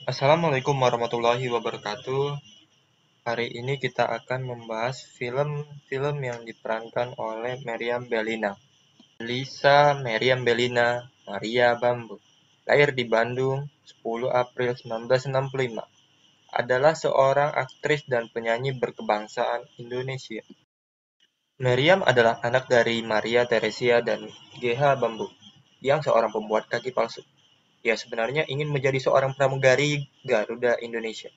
Assalamualaikum warahmatullahi wabarakatuh. Hari ini kita akan membahas film-film yang diperankan oleh Meriam Bellina. Lisa Meriam Bellina Maria Bambo, lahir di Bandung 10 April 1965, adalah seorang aktris dan penyanyi berkebangsaan Indonesia. Meriam adalah anak dari Maria Teresia dan G.H. Bambo, yang seorang pembuat kaki palsu. Ia sebenarnya ingin menjadi seorang pramugari Garuda Indonesia,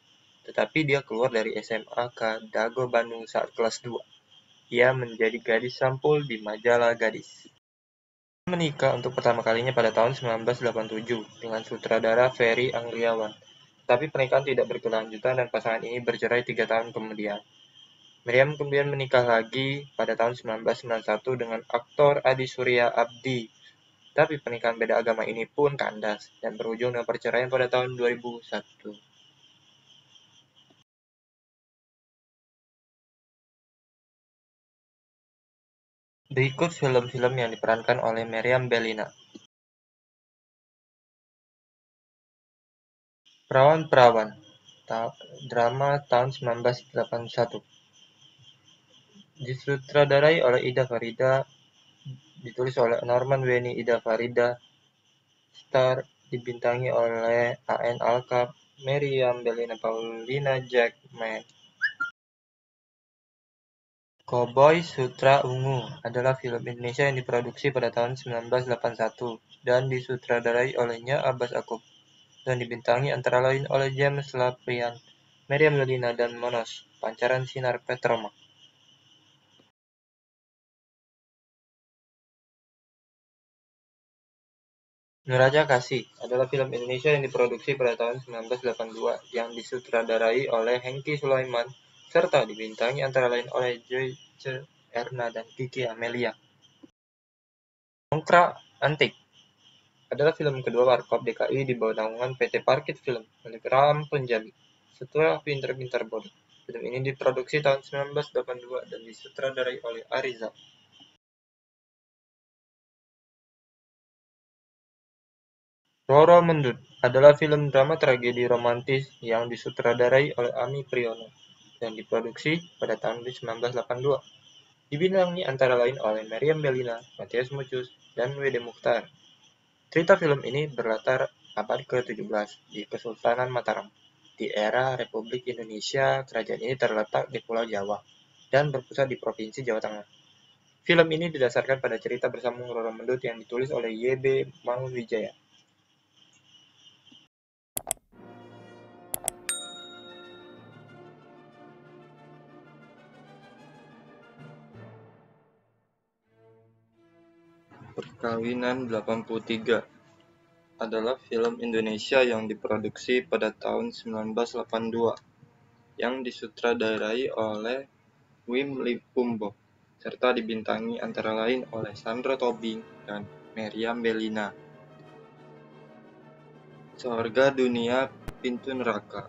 tetapi dia keluar dari SMA ke Dago Bandung saat kelas 2. Ia menjadi gadis sampul di majalah Gadis. Dia menikah untuk pertama kalinya pada tahun 1987 dengan sutradara Ferry Anggriawan, tetapi pernikahan tidak berkelanjutan dan pasangan ini bercerai 3 tahun kemudian. Meriam kemudian menikah lagi pada tahun 1991 dengan aktor Adi Surya Abdi. Tapi pernikahan beda agama ini pun kandas dan berujung dengan perceraian pada tahun 2001. Berikut film-film yang diperankan oleh Meriam Bellina. Perawan-Perawan, drama tahun 1981. Disutradarai oleh Ida Farida, ditulis oleh Norman Weni Ida Farida, dibintangi oleh A.N. Alkap, Meriam Bellina Paulina Jackman. Cowboy Sutra Ungu adalah film Indonesia yang diproduksi pada tahun 1981 dan disutradarai olehnya Abbas Akub dan dibintangi antara lain oleh James Laprian, Meriam Bellina, dan Monos, pancaran sinar Petromak. Neraca Kasih adalah film Indonesia yang diproduksi pada tahun 1982 yang disutradarai oleh Hengky Sulaiman serta dibintangi antara lain oleh Joyce Erna dan Kiki Amelia. Dongkrak Antik adalah film kedua Warkop DKI di bawah naungan PT Parkit Film milik Ram Punjabi setelah Pinter-Pinter Bodoh. Film ini diproduksi tahun 1982 dan disutradarai oleh Ariza. Roro Mendut adalah film drama tragedi romantis yang disutradarai oleh Ami Priyono dan diproduksi pada tahun 1982. Dibintangi antara lain oleh Meriam Bellina, Matias Mucus, dan Wede Mukhtar. Cerita film ini berlatar abad ke-17 di Kesultanan Mataram. Di era Republik Indonesia, kerajaan ini terletak di Pulau Jawa dan berpusat di Provinsi Jawa Tengah. Film ini didasarkan pada cerita bersambung Roro Mendut yang ditulis oleh Y.B. Mangunwijaya. Perkawinan 83 adalah film Indonesia yang diproduksi pada tahun 1982 yang disutradarai oleh Wim Limpumbo serta dibintangi antara lain oleh Sandra Tobing dan Meriam Bellina. Sorga Dunia Pintu Neraka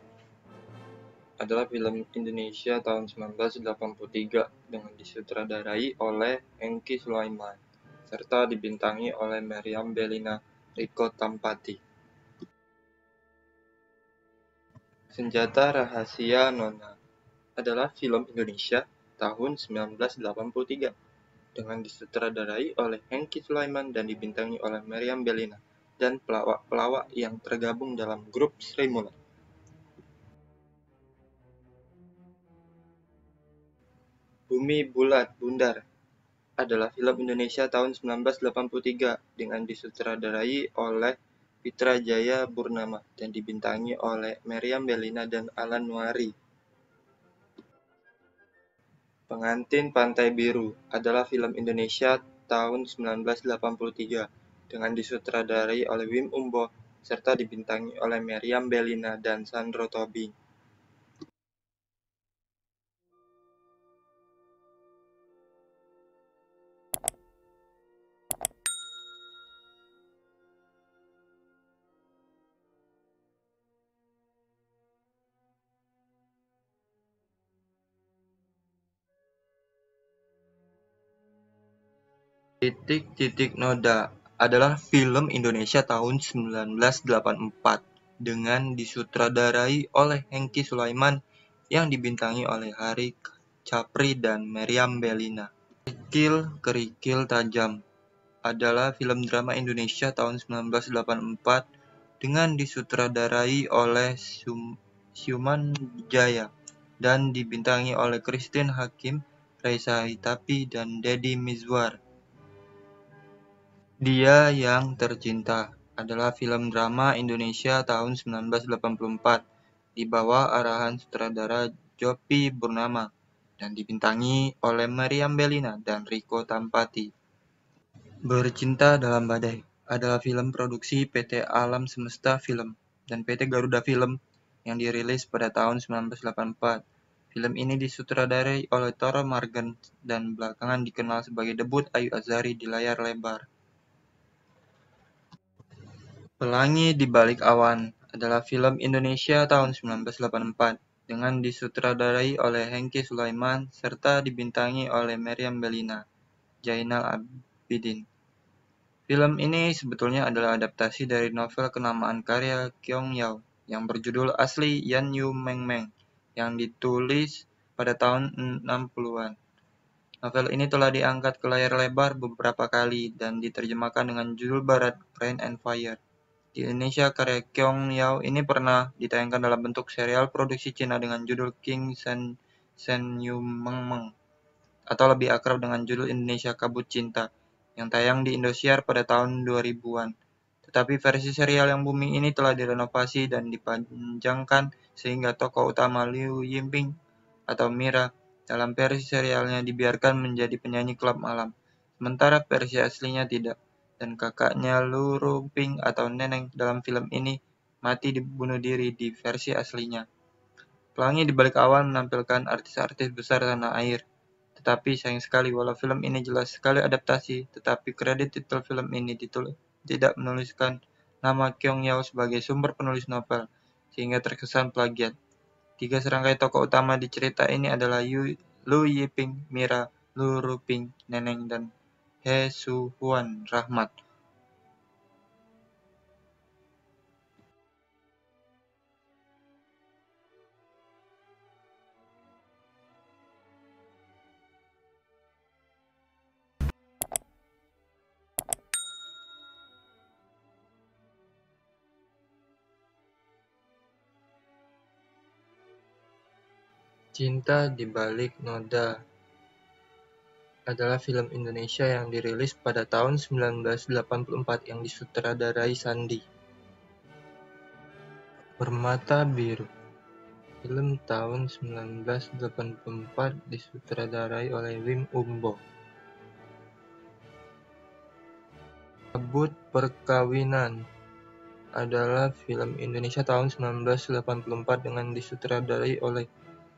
adalah film Indonesia tahun 1983 dengan disutradarai oleh Hengky Sulaiman serta dibintangi oleh Meriam Bellina, Riko Tampati. Senjata Rahasia Nona adalah film Indonesia tahun 1983 dengan disutradarai oleh Hengky Sulaiman dan dibintangi oleh Meriam Bellina dan pelawak-pelawak yang tergabung dalam grup Sri Mulat. Bumi Bulat Bundar adalah film Indonesia tahun 1983 dengan disutradarai oleh Fitra Jaya Purnama dan dibintangi oleh Meriam Bellina dan Alan Nuari. Pengantin Pantai Biru adalah film Indonesia tahun 1983 dengan disutradarai oleh Wim Umbo serta dibintangi oleh Meriam Bellina dan Sandro Tobing. Titik-titik Noda adalah film Indonesia tahun 1984 dengan disutradarai oleh Hengky Sulaiman yang dibintangi oleh Hari Capri dan Meriam Bellina. Kerikil Tajam adalah film drama Indonesia tahun 1984 dengan disutradarai oleh Syuman Jaya dan dibintangi oleh Christine Hakim, Reza Hitapi, dan Deddy Mizwar. Dia Yang Tercinta adalah film drama Indonesia tahun 1984 di bawah arahan sutradara Jopi Purnama dan dibintangi oleh Meriam Bellina dan Riko Tampati. Bercinta Dalam Badai adalah film produksi PT Alam Semesta Film dan PT Garuda Film yang dirilis pada tahun 1984. Film ini disutradarai oleh Toro Margen dan belakangan dikenal sebagai debut Ayu Azhari di layar lebar. Pelangi di Balik Awan adalah film Indonesia tahun 1984 dengan disutradarai oleh Hengky Sulaiman serta dibintangi oleh Meriam Bellina, Zainal Abidin. Film ini sebetulnya adalah adaptasi dari novel kenamaan karya Kyung Yao yang berjudul asli Yan Yu Meng Meng yang ditulis pada tahun 60-an. Novel ini telah diangkat ke layar lebar beberapa kali dan diterjemahkan dengan judul barat Rain and Fire. Di Indonesia, karya Kyung Yao ini pernah ditayangkan dalam bentuk serial produksi Cina dengan judul King Sen Yu Meng Meng atau lebih akrab dengan judul Indonesia Kabut Cinta yang tayang di Indosiar pada tahun 2000-an. Tetapi versi serial yang booming ini telah direnovasi dan dipanjangkan sehingga tokoh utama Liu Yiping atau Mira dalam versi serialnya dibiarkan menjadi penyanyi klub malam, sementara versi aslinya tidak. Dan kakaknya Lu Ruping atau Neneng dalam film ini mati dibunuh diri di versi aslinya. Pelangi di Balik Awan menampilkan artis-artis besar tanah air. Tetapi sayang sekali walau film ini jelas sekali adaptasi, tetapi kredit titel film ini tidak menuliskan nama Kyung Yao sebagai sumber penulis novel, sehingga terkesan plagiat. 3 serangkai tokoh utama di cerita ini adalah Lu Yiping, Mira, Lu Ruping, Neneng, dan He Su-huan Rahmat. Cinta di Balik Noda adalah film Indonesia yang dirilis pada tahun 1984 yang disutradarai Sandi. Permata Biru, film tahun 1984 disutradarai oleh Wim Umbo. Kabut Perkawinan adalah film Indonesia tahun 1984 dengan disutradarai oleh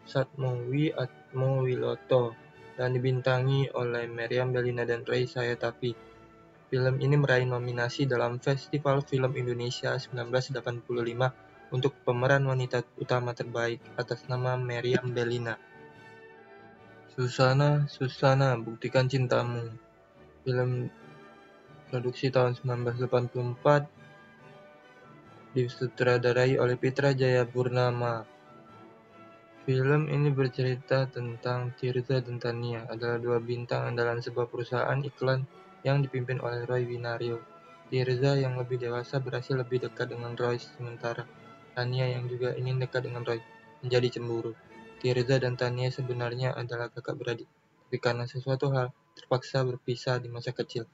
Satmowi Atmowiloto dan dibintangi oleh Meriam Bellina dan Reza Hitapi. Film ini meraih nominasi dalam Festival Film Indonesia 1985 untuk pemeran wanita utama terbaik atas nama Meriam Bellina. Susana, Buktikan Cintamu, film produksi tahun 1984 disutradarai oleh Pitra Jaya Purnama. Film ini bercerita tentang Tirza dan Tania adalah 2 bintang andalan sebuah perusahaan iklan yang dipimpin oleh Roy Winario. Tirza yang lebih dewasa berhasil lebih dekat dengan Roy, sementara Tania yang juga ingin dekat dengan Roy menjadi cemburu. Tirza dan Tania sebenarnya adalah kakak beradik, tapi karena sesuatu hal terpaksa berpisah di masa kecil.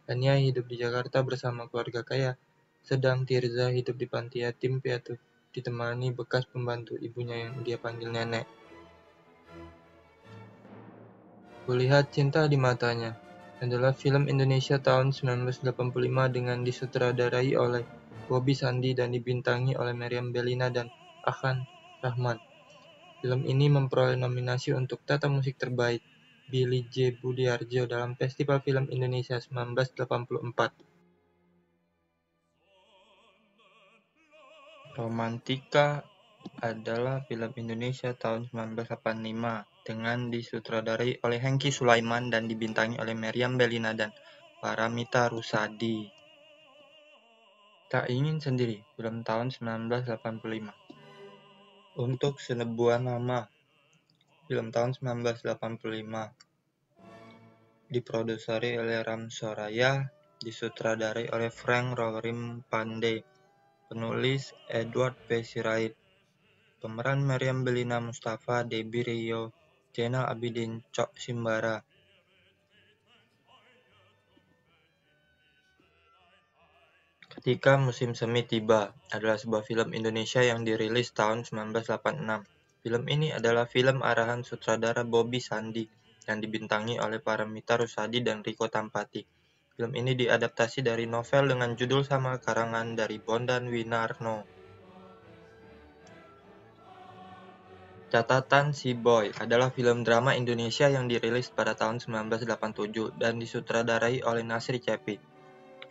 Tania hidup di Jakarta bersama keluarga kaya, sedang Tirza hidup di panti yatim piatu, ditemani bekas pembantu ibunya yang dia panggil nenek. Kulihat Cinta di Matanya adalah film Indonesia tahun 1985 dengan disutradarai oleh Bobby Sandi dan dibintangi oleh Meriam Bellina dan Akhan Rahman. Film ini memperoleh nominasi untuk tata musik terbaik Billy J. Budiarjo dalam Festival Film Indonesia 1984. Romantika adalah film Indonesia tahun 1985 dengan disutradarai oleh Hengky Sulaiman dan dibintangi oleh Meriam Bellina dan Paramita Rusady. Tak Ingin Sendiri, film tahun 1985. Untuk Sebuah Nama, film tahun 1985. Diproduseri oleh Ram Soraya, disutradarai oleh Frank Rorim Pandey, penulis Edward P. Sirait, pemeran Meriam Bellina Mustafa, Debbie Rio, Zainal Abidin, Cok Simbara. Ketika Musim Semi Tiba adalah sebuah film Indonesia yang dirilis tahun 1986. Film ini adalah film arahan sutradara Bobby Sandi yang dibintangi oleh Paramitha Rusady dan Riko Tampati. Film ini diadaptasi dari novel dengan judul sama karangan dari Bondan Winarno. Catatan Si Boy adalah film drama Indonesia yang dirilis pada tahun 1987 dan disutradarai oleh Nasri Cepi.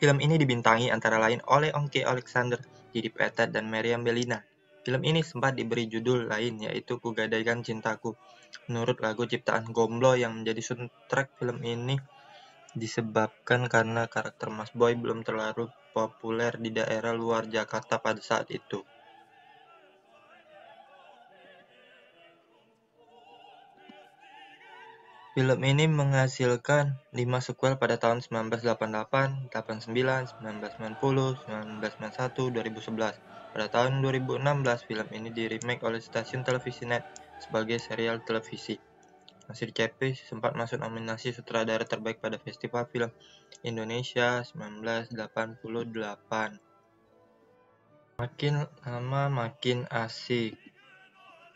Film ini dibintangi antara lain oleh Ongky Alexander, Didi Petet, dan Meriam Bellina. Film ini sempat diberi judul lain yaitu Kugadaikan Cintaku. Menurut lagu ciptaan Gomblo yang menjadi soundtrack film ini disebabkan karena karakter Mas Boy belum terlalu populer di daerah luar Jakarta pada saat itu. Film ini menghasilkan 5 sequel pada tahun 1988, 89, 1990, 1991, 2011. Pada tahun 2016, film ini diremake oleh stasiun televisi NET sebagai serial televisi. Nasri Cepi sempat masuk nominasi sutradara terbaik pada Festival Film Indonesia 1988. Makin Lama Makin Asik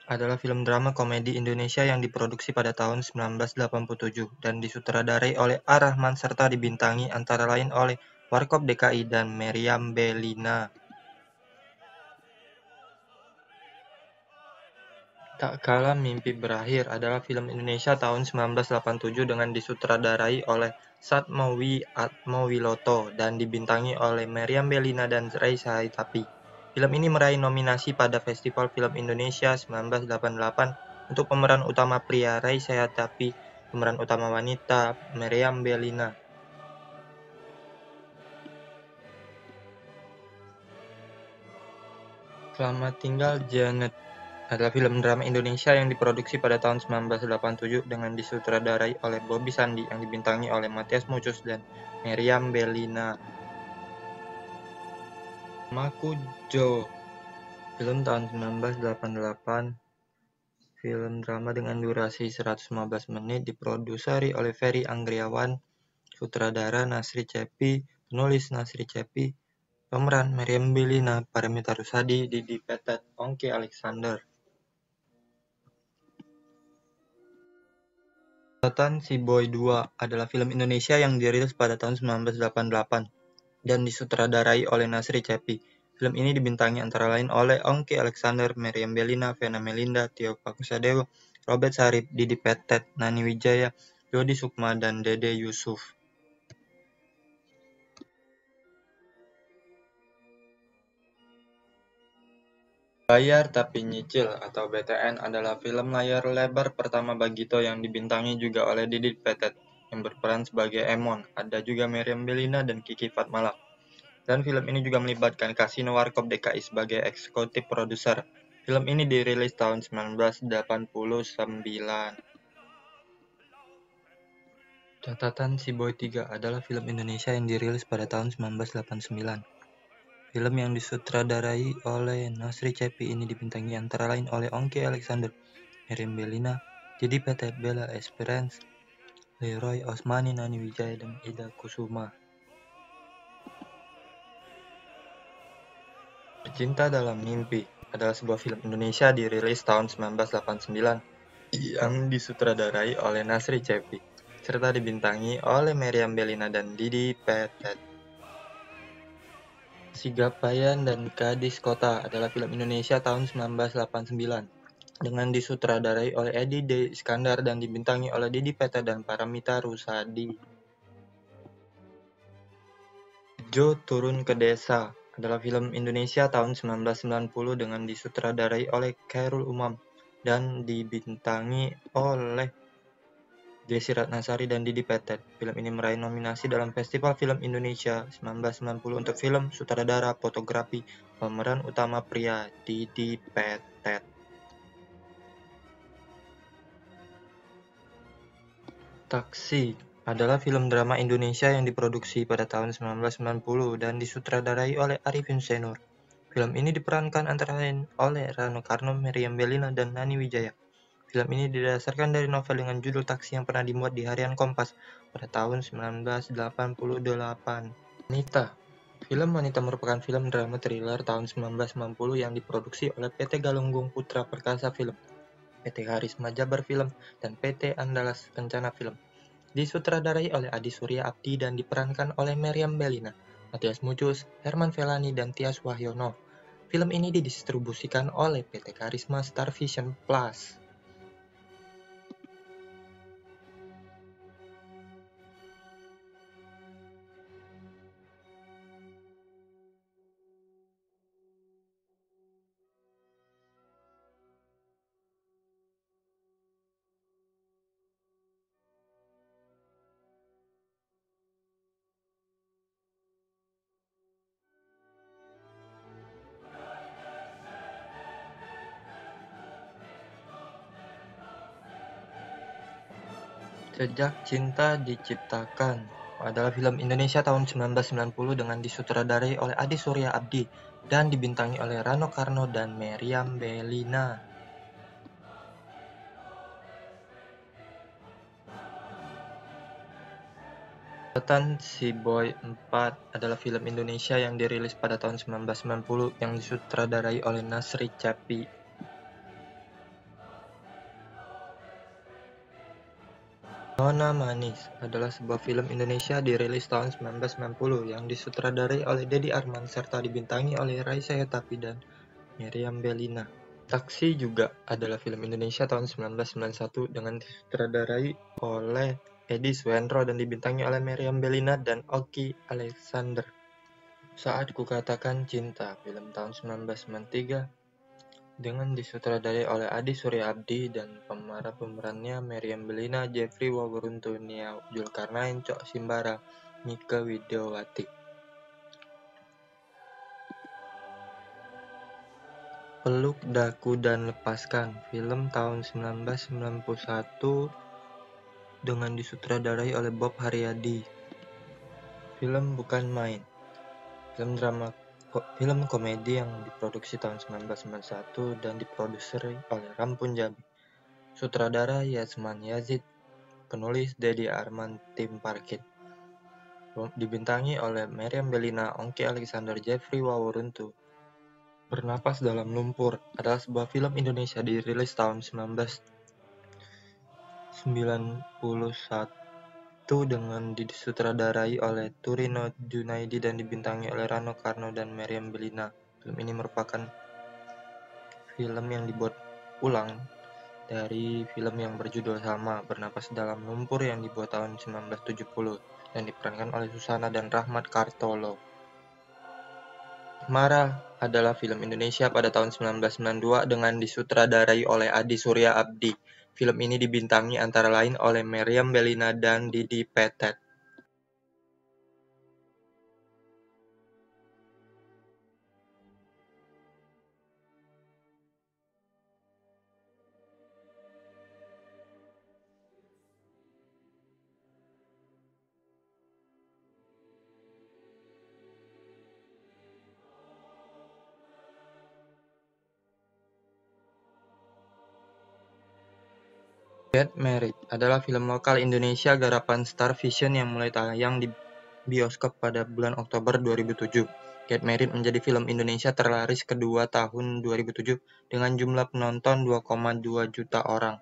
adalah film drama komedi Indonesia yang diproduksi pada tahun 1987 dan disutradarai oleh A. Rahman serta dibintangi antara lain oleh Warkop DKI dan Meriam Bellina. Tak Kala Mimpi Berakhir adalah film Indonesia tahun 1987 dengan disutradarai oleh Satmowi Atmowiloto dan dibintangi oleh Meriam Bellina dan Reisa Haitapi. Film ini meraih nominasi pada Festival Film Indonesia 1988 untuk pemeran utama pria Reisa Haitapi, pemeran utama wanita Meriam Bellina. Selamat Tinggal Janet adalah film drama Indonesia yang diproduksi pada tahun 1987 dengan disutradarai oleh Bobby Sandi yang dibintangi oleh Matias Mucus dan Meriam Bellina. Namaku Joe, film tahun 1988, film drama dengan durasi 115 menit diproduseri oleh Ferry Anggriawan, sutradara Nasri Cepi, penulis Nasri Cepi, pemeran Meriam Bellina, Paramitha Rusady, Didi Petet, Ongky Alexander. Catatan Si Boy 2 adalah film Indonesia yang dirilis pada tahun 1988 dan disutradarai oleh Nasri Cepi. Film ini dibintangi antara lain oleh Ongky Alexander, Meriam Bellina, Vena Melinda, Tio Pakusadewo, Robert Sarip, Didi Petet, Nani Wijaya, Dodi Sukma, dan Dede Yusuf. Bayar Tapi Nyicil atau BTN adalah film layar lebar pertama Bagito yang dibintangi juga oleh Didi Petet yang berperan sebagai Emon. Ada juga Meriam Bellina dan Kiki Fatmala. Dan film ini juga melibatkan Kasino Warkop DKI sebagai eksekutif produser. Film ini dirilis tahun 1989. Catatan Si Boy 3 adalah film Indonesia yang dirilis pada tahun 1989. Film yang disutradarai oleh Nasri Cepi ini dibintangi antara lain oleh Ongky Alexander, Meriam Bellina, Didi Petet, Bella Esperance, Leroy Osmani, Nani Wijaya, dan Ida Kusuma. Cinta Dalam Mimpi adalah sebuah film Indonesia dirilis tahun 1989 yang disutradarai oleh Nasri Cepi serta dibintangi oleh Meriam Bellina dan Didi Petet. Sigap Bayan dan Gadis Kota adalah film Indonesia tahun 1989 dengan disutradarai oleh Edi D. Iskandar dan dibintangi oleh Didi Petet dan Paramitha Rusady. Jo Turun ke Desa adalah film Indonesia tahun 1990 dengan disutradarai oleh Khairul Umam dan dibintangi oleh Desi Ratnasari dan Didi Petet. Film ini meraih nominasi dalam Festival Film Indonesia 1990 untuk film sutradara fotografi pemeran utama pria Didi Petet. Taksi adalah film drama Indonesia yang diproduksi pada tahun 1990 dan disutradarai oleh Arifin Senur. Film ini diperankan antara lain oleh Rano Karno, Meriam Bellina, dan Nani Wijaya. Film ini didasarkan dari novel dengan judul Taksi yang pernah dimuat di Harian Kompas pada tahun 1988. Wanita. Film Wanita merupakan film drama thriller tahun 1990 yang diproduksi oleh PT Galunggung Putra Perkasa Film, PT Karisma Jabar Film, dan PT Andalas Kencana Film. Disutradarai oleh Adi Surya Abdi dan diperankan oleh Meriam Bellina, Matias Mucus, Herman Felani, dan Tias Wahyono. Film ini didistribusikan oleh PT Karisma Star Vision Plus. Sejak Cinta Diciptakan adalah film Indonesia tahun 1990 dengan disutradarai oleh Adi Surya Abdi dan dibintangi oleh Rano Karno dan Meriam Bellina. Setan Si Boy 4 adalah film Indonesia yang dirilis pada tahun 1990 yang disutradarai oleh Nasri Chappy. Nona Manis adalah sebuah film Indonesia dirilis tahun 1990 yang disutradarai oleh Deddy Arman serta dibintangi oleh Raisa Hetapi dan Meriam Bellina. Taksi juga adalah film Indonesia tahun 1991 dengan disutradarai oleh Edi Suhendro dan dibintangi oleh Meriam Bellina dan Oki Alexander. Saat Kukatakan Cinta, film tahun 1993 dengan disutradarai oleh Adi Surya Abdi dan pemerannya Meriam Bellina, Jeffrey Wawuruntu, Nia Zulkarnain, Cok Simbara, Mika Widiawati. Peluk Daku dan Lepaskan, film tahun 1991 dengan disutradarai oleh Bob Haryadi. Film Bukan Main, film komedi yang diproduksi tahun 1991 dan diproduksi oleh Ram Punjabi. Sutradara Yasman Yazid, penulis Deddy Arman Tim Parkit. Dibintangi oleh Meriam Bellina, Ongki Alexander, Jeffrey Wawuruntu. Bernapas dalam Lumpur adalah sebuah film Indonesia dirilis tahun 1991 dengan disutradarai oleh Turino Junaidi dan dibintangi oleh Rano Karno dan Meriam Bellina. Film ini merupakan film yang dibuat ulang dari film yang berjudul sama, Bernapas dalam Lumpur, yang dibuat tahun 1970 dan diperankan oleh Susana dan Rahmat Kartolo. Marah adalah film Indonesia pada tahun 1992 dengan disutradarai oleh Adi Surya Abdi. Film ini dibintangi antara lain oleh Meriam Bellina dan Didi Petet. Get Married adalah film lokal Indonesia garapan Star Vision yang mulai tayang di bioskop pada bulan Oktober 2007. Get Married menjadi film Indonesia terlaris kedua tahun 2007 dengan jumlah penonton 2,2 juta orang.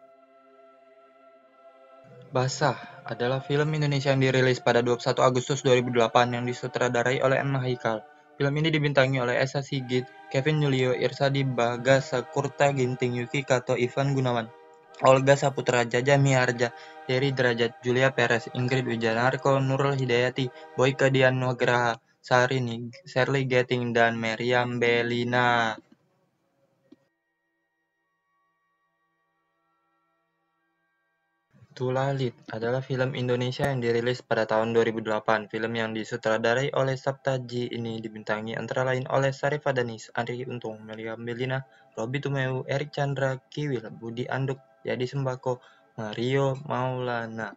Basah adalah film Indonesia yang dirilis pada 21 Agustus 2008 yang disutradarai oleh Emma Haykal. Film ini dibintangi oleh Esa Sigit, Kevin Julio, Irsadi Baga, Sakurta Ginting, Yuki Kato, Ivan Gunawan, Olga Saputra, Jaja Miharja, Dery Derajat, Julia Perez, Ingrid Wijanarko, Nurul Hidayati, Boyke Dian Nugraha, Sarini, Shirley Getting, dan Meriam Bellina. Tulalit adalah film Indonesia yang dirilis pada tahun 2008. Film yang disutradarai oleh Saptaji ini dibintangi antara lain oleh Sarif Danis, Arie Untung, Meriam Bellina, Robby Tumeu, Erik Chandra, Kiwil, Budi Anduk, Yadi Sembako, Mario Maulana.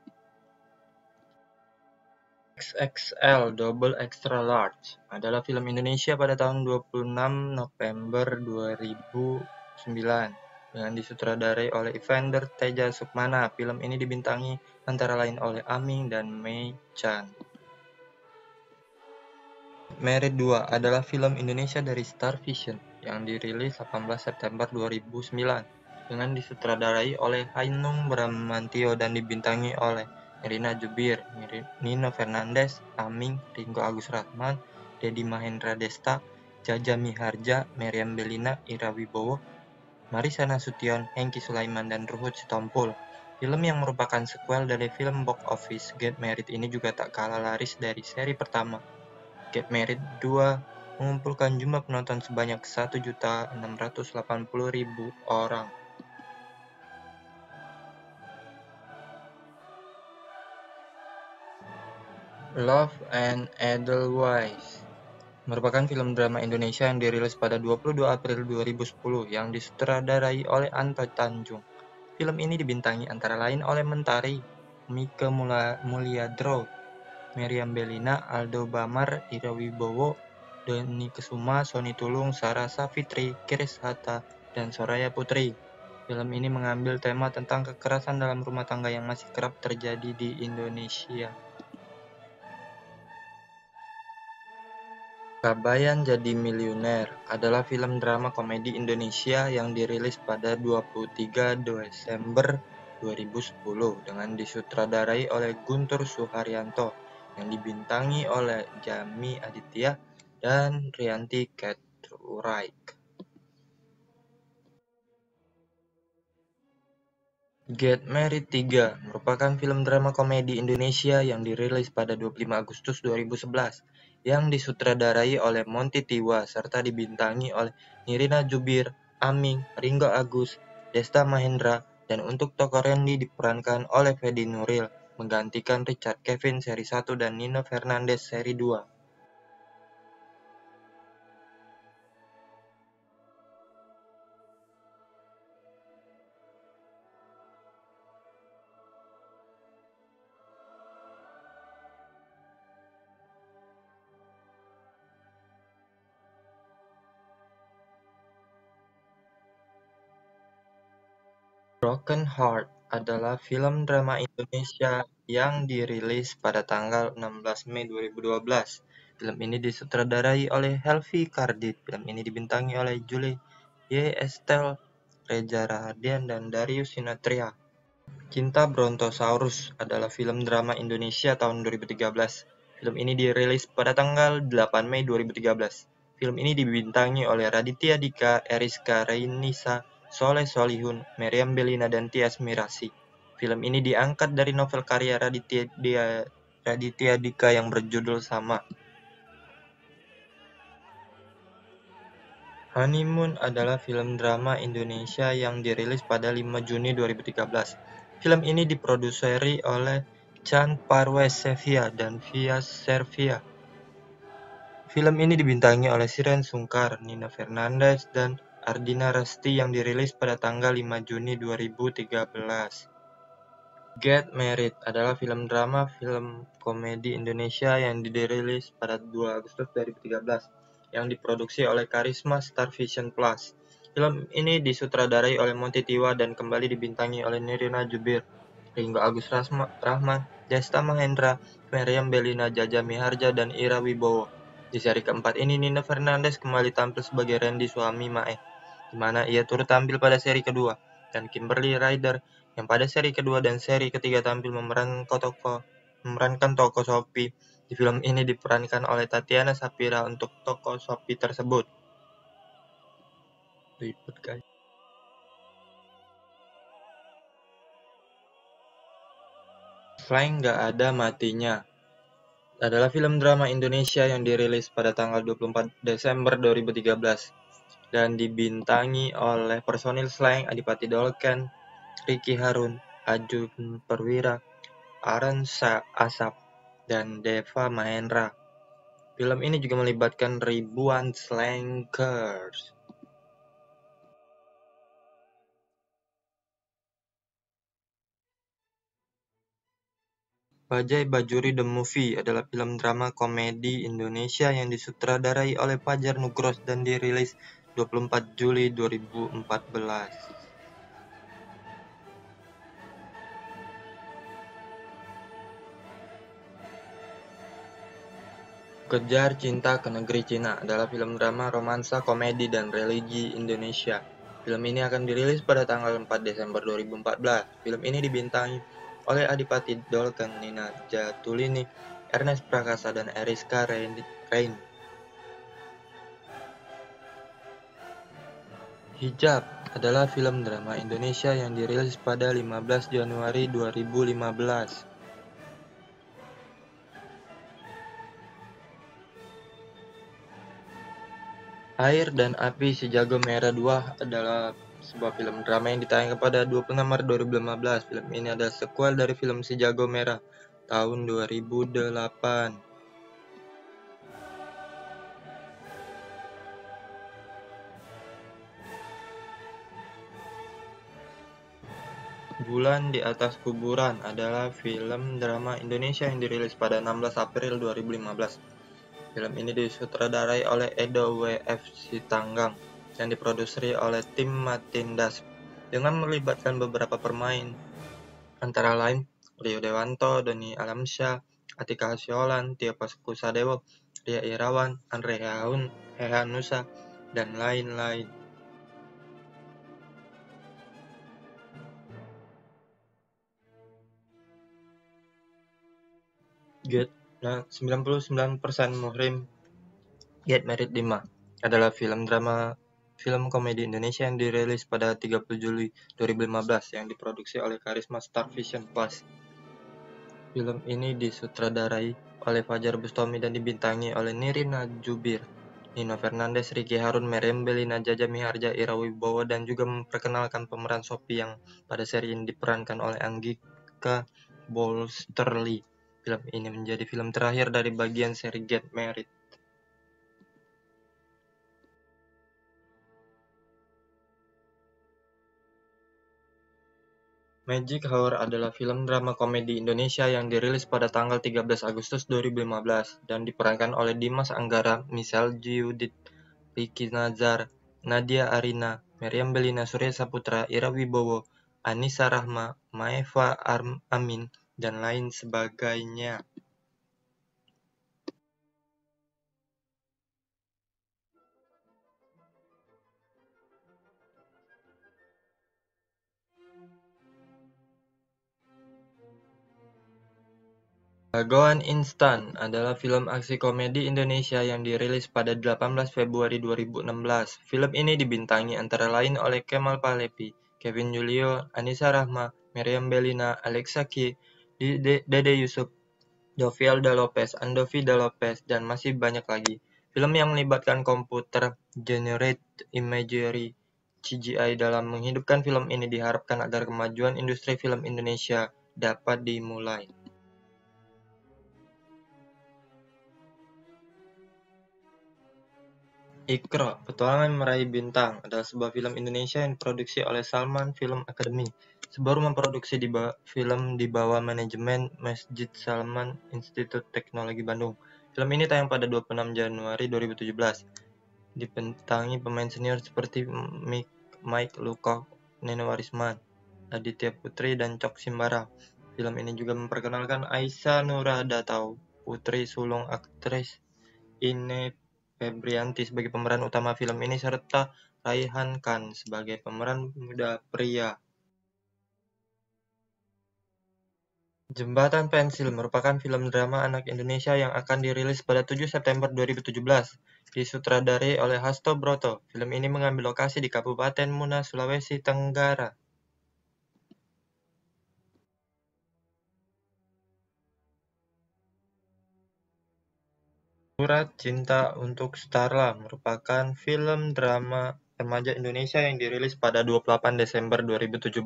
XXL Double Extra Large adalah film Indonesia pada tahun 26 November 2009 dengan disutradarai oleh Evander Teja Sukmana. Film ini dibintangi antara lain oleh Aming dan Mei Chan. Merit 2 adalah film Indonesia dari Star Vision yang dirilis 18 September 2009 dengan disutradarai oleh Hanung Bramantyo dan dibintangi oleh Nirina Jubir, Nino Fernandes, Aming, Ringgo Agus Rahman, Dedi Mahendra Desta, Jaja Miharja, Meriam Bellina, Ira Wibowo, Marisa Nasution, Hengki Sulaiman, dan Ruhut Sitompul. Film yang merupakan sequel dari film box office Get Married ini juga tak kalah laris dari seri pertama. Get Married 2 mengumpulkan jumlah penonton sebanyak 1.680.000 orang. Love and Edelweiss merupakan film drama Indonesia yang dirilis pada 22 April 2010 yang disutradarai oleh Anto Tanjung. Film ini dibintangi antara lain oleh Mentari, Mike Mulyadro, Meriam Bellina, Aldo Bamar, Ira Wibowo, Doni Kesuma, Sony Tulung, Sarah Savitri, Chris Hatta, dan Soraya Putri. Film ini mengambil tema tentang kekerasan dalam rumah tangga yang masih kerap terjadi di Indonesia. Kabayan Jadi Miliuner adalah film drama komedi Indonesia yang dirilis pada 23 Desember 2010 dengan disutradarai oleh Guntur Suharyanto yang dibintangi oleh Jami Aditya dan Rianti Cartwright. Get Married 3 merupakan film drama komedi Indonesia yang dirilis pada 25 Agustus 2011 yang disutradarai oleh Monty Tiwa serta dibintangi oleh Nirina Jubir, Aming, Ringgo Agus, Desta Mahendra, dan untuk tokoh Randy diperankan oleh Fedi Nuril menggantikan Richard Kevin seri 1 dan Nino Fernandes seri 2. Broken Heart adalah film drama Indonesia yang dirilis pada tanggal 16 Mei 2012. Film ini disutradarai oleh Helvy Kardit. Film ini dibintangi oleh Julie Y. Estelle, Reza Rahardian, dan Darius Sinathrya. Cinta Brontosaurus adalah film drama Indonesia tahun 2013. Film ini dirilis pada tanggal 8 Mei 2013. Film ini dibintangi oleh Raditya Dika, Eriska Reinisa, Soleh Solihun, Meriam Bellina, dan Tias Mirasih. Film ini diangkat dari novel karya Raditya Dika yang berjudul sama. Honeymoon adalah film drama Indonesia yang dirilis pada 5 Juni 2013. Film ini diproduseri oleh Chan Parwesevia dan Via Servia. Film ini dibintangi oleh Shiren Sungkar, Nino Fernandes, dan Ardina Rasti yang dirilis pada tanggal 5 Juni 2013. Get Married adalah film drama film komedi Indonesia yang dirilis pada 2 Agustus 2013 yang diproduksi oleh Karisma Star Vision Plus. Film ini disutradarai oleh Monty Tiwa dan kembali dibintangi oleh Nirina Jubir, Ringgo Agus Rahman, Desta Mahendra, Meriam Bellina, Jaja Miharja, dan Ira Wibowo. Di seri keempat ini, Nino Fernandes kembali tampil sebagai Randy suami Mae, di mana ia turut tampil pada seri kedua, dan Kimberly Ryder yang pada seri kedua dan seri ketiga tampil memerankan tokoh Sophie. Di film ini diperankan oleh Tatiana Sapira untuk tokoh Sophie tersebut. Ribet guys. Slank Gak Ada Matinya adalah film drama Indonesia yang dirilis pada tanggal 24 Desember 2013 dan dibintangi oleh personil Slank, Adipati Dolken, Ricky Harun, Arjun Perwira, Aaron Asap, dan Deva Mahendra. Film ini juga melibatkan ribuan slankers. Bajaj Bajuri The Movie adalah film drama komedi Indonesia yang disutradarai oleh Fajar Nugros dan dirilis 24 Juli 2014. Kejar Cinta ke Negeri Cina adalah film drama romansa komedi dan religi Indonesia. Film ini akan dirilis pada tanggal 4 Desember 2014. Film ini dibintangi oleh Adipati Dolken, Nina Zatulini, Ernest Prakasa, dan Eriska Rein. Hijab adalah film drama Indonesia yang dirilis pada 15 Januari 2015. Air dan Api Sejago Merah 2 adalah sebuah film drama yang ditayangkan pada 26 Maret 2015. Film ini adalah sequel dari film Sejago Merah tahun 2008. Bulan di Atas Kuburan adalah film drama Indonesia yang dirilis pada 16 April 2015. Film ini disutradarai oleh Edo W.F. Sitanggang dan diproduksi oleh tim Matindas dengan melibatkan beberapa pemain, antara lain Rio Dewanto, Doni Alamsyah, Atika Hasyolan, Tio Paskusadewo, Ria Irawan, Andre Hehanusa, dan lain-lain. Get 99% Muhrim Get Married 5 adalah film komedi Indonesia yang dirilis pada 30 Juli 2015 yang diproduksi oleh Karisma Star Vision Plus. Film ini disutradarai oleh Fajar Bustami dan dibintangi oleh Nirina Jubir, Nino Fernandes, Ricky Harun, Meriam Bellina, Jaja Miharja, Ira Wibowo, dan juga memperkenalkan pemeran Sophie yang pada seri ini diperankan oleh Anggika Bolsterli. Film ini menjadi film terakhir dari bagian seri Get Married. Magic Hour adalah film drama komedi Indonesia yang dirilis pada tanggal 13 Agustus 2015 dan diperankan oleh Dimas Anggara, Michelle Judith, Ricky Nazar, Nadia Arina, Meriam Bellina, Surya Saputra, Ira Wibowo, Anissa Rahma, Maeva Amin, dan lain sebagainya. Jagoan Instan adalah film aksi komedi Indonesia yang dirilis pada 18 Februari 2016. Film ini dibintangi antara lain oleh Kemal Palevi, Kevin Julio, Anissa Rahma, Meriam Bellina, Alexa Ki, Dede Yusuf, Dovialda Lopez, Andovida Lopez, dan masih banyak lagi. Film yang melibatkan komputer generate imagery CGI dalam menghidupkan film ini diharapkan agar kemajuan industri film Indonesia dapat dimulai. Iqra, Petualangan Meraih Bintang adalah sebuah film Indonesia yang diproduksi oleh Salman Film Academy, sebuah rumah produksi film di bawah manajemen Masjid Salman Institute Teknologi Bandung. Film ini tayang pada 26 Januari 2017. Dibintangi pemain senior seperti Mike Lukow, Neno Warisman, Aditya Putri, dan Cok Simbara. Film ini juga memperkenalkan Aisyah Nura Datau, putri sulung aktris Ine Febrianti sebagai pemeran utama film ini serta Raihan Khan sebagai pemeran muda pria. Jembatan Pensil merupakan film drama anak Indonesia yang akan dirilis pada 7 September 2017. Disutradarai oleh Hasto Broto. Film ini mengambil lokasi di Kabupaten Muna, Sulawesi Tenggara. Surat Cinta untuk Starla merupakan film drama remaja Indonesia yang dirilis pada 28 Desember 2017.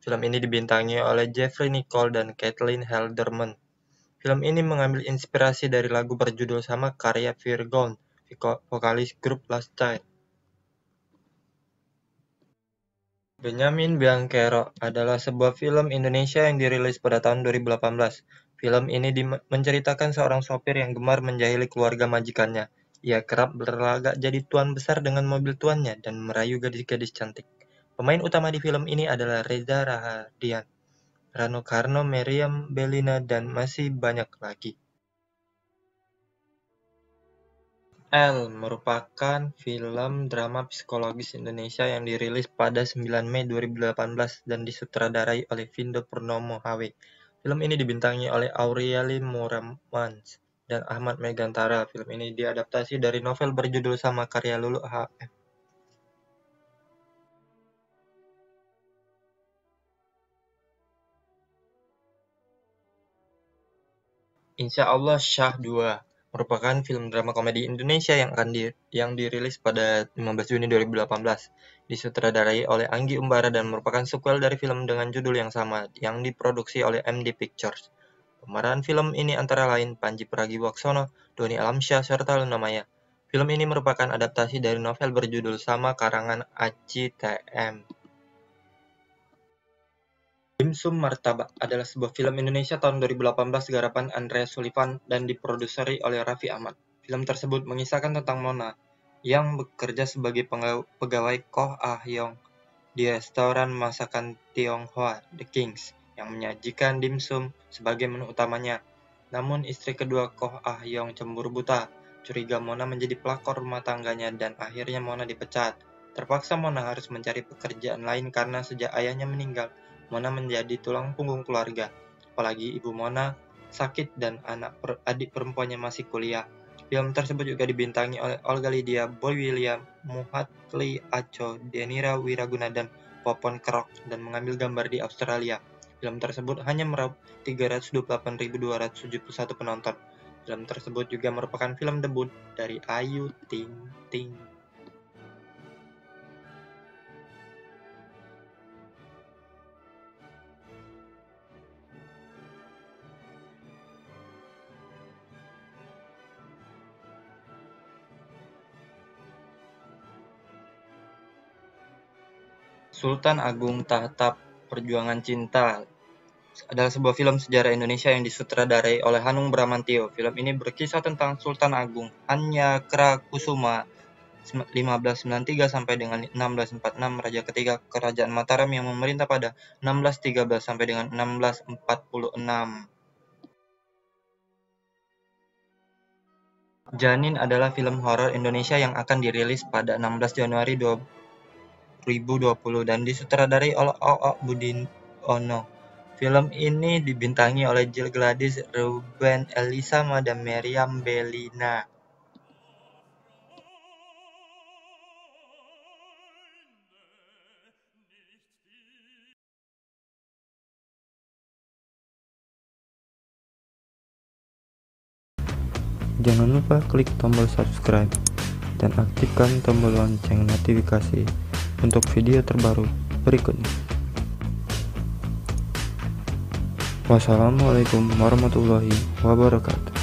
Film ini dibintangi oleh Jeffrey Nicole dan Kathleen Halderman. Film ini mengambil inspirasi dari lagu berjudul sama karya Virgon, vokalis grup Last Child. Benyamin Bianchero adalah sebuah film Indonesia yang dirilis pada tahun 2018. Film ini menceritakan seorang sopir yang gemar menjahili keluarga majikannya. Ia kerap berlagak jadi tuan besar dengan mobil tuannya dan merayu gadis-gadis cantik. Pemain utama di film ini adalah Reza Rahadian, Rano Karno, Meriam Bellina, dan masih banyak lagi. L merupakan film drama psikologis Indonesia yang dirilis pada 9 Mei 2018 dan disutradarai oleh Vindo Purnomo HW. Film ini dibintangi oleh Aureli Moramans dan Ahmad Megantara. Film ini diadaptasi dari novel berjudul sama karya Lulu HF. Insya Allah Shah 2 merupakan film drama komedi Indonesia yang dirilis pada 15 Juni 2018. Disutradarai oleh Anggi Umbara dan merupakan sequel dari film dengan judul yang sama yang diproduksi oleh MD Pictures. Pemeran film ini antara lain Panji Pragiwaksono, Doni Alamsyah, serta Luna Maya. Film ini merupakan adaptasi dari novel berjudul sama karangan Aci TM. Dimsum Martabak adalah sebuah film Indonesia tahun 2018 garapan Andreas Sullivan dan diproduseri oleh Raffi Ahmad. Film tersebut mengisahkan tentang Mona yang bekerja sebagai pegawai Koh Ah Yong di restoran masakan Tionghoa The Kings yang menyajikan dimsum sebagai menu utamanya. Namun istri kedua Koh Ah Yong cemburu buta, curiga Mona menjadi pelakor rumah tangganya dan akhirnya Mona dipecat. Terpaksa Mona harus mencari pekerjaan lain karena sejak ayahnya meninggal, Mona menjadi tulang punggung keluarga, apalagi ibu Mona sakit dan adik perempuannya masih kuliah. Film tersebut juga dibintangi oleh Olga Lydia, Boy William, Muhatli Aco, Denira Wiraguna, dan Popon Krok dan mengambil gambar di Australia. Film tersebut hanya meraup 328.271 penonton. Film tersebut juga merupakan film debut dari Ayu Ting Ting. Sultan Agung Tahta Perjuangan Cinta adalah sebuah film sejarah Indonesia yang disutradarai oleh Hanung Bramantyo. Film ini berkisah tentang Sultan Agung Hanyakurakusuma 1593 sampai dengan 1646, raja ketiga Kerajaan Mataram yang memerintah pada 1613 sampai dengan 1646. Janin adalah film horor Indonesia yang akan dirilis pada 16 Januari 2020 dan disutradarai oleh O.O. Budiono. Film ini dibintangi oleh Jill Gladys, Ruben Elisama, dan Meriam Bellina. Jangan lupa klik tombol subscribe dan aktifkan tombol lonceng notifikasi untuk video terbaru berikutnya. Wassalamualaikum warahmatullahi wabarakatuh.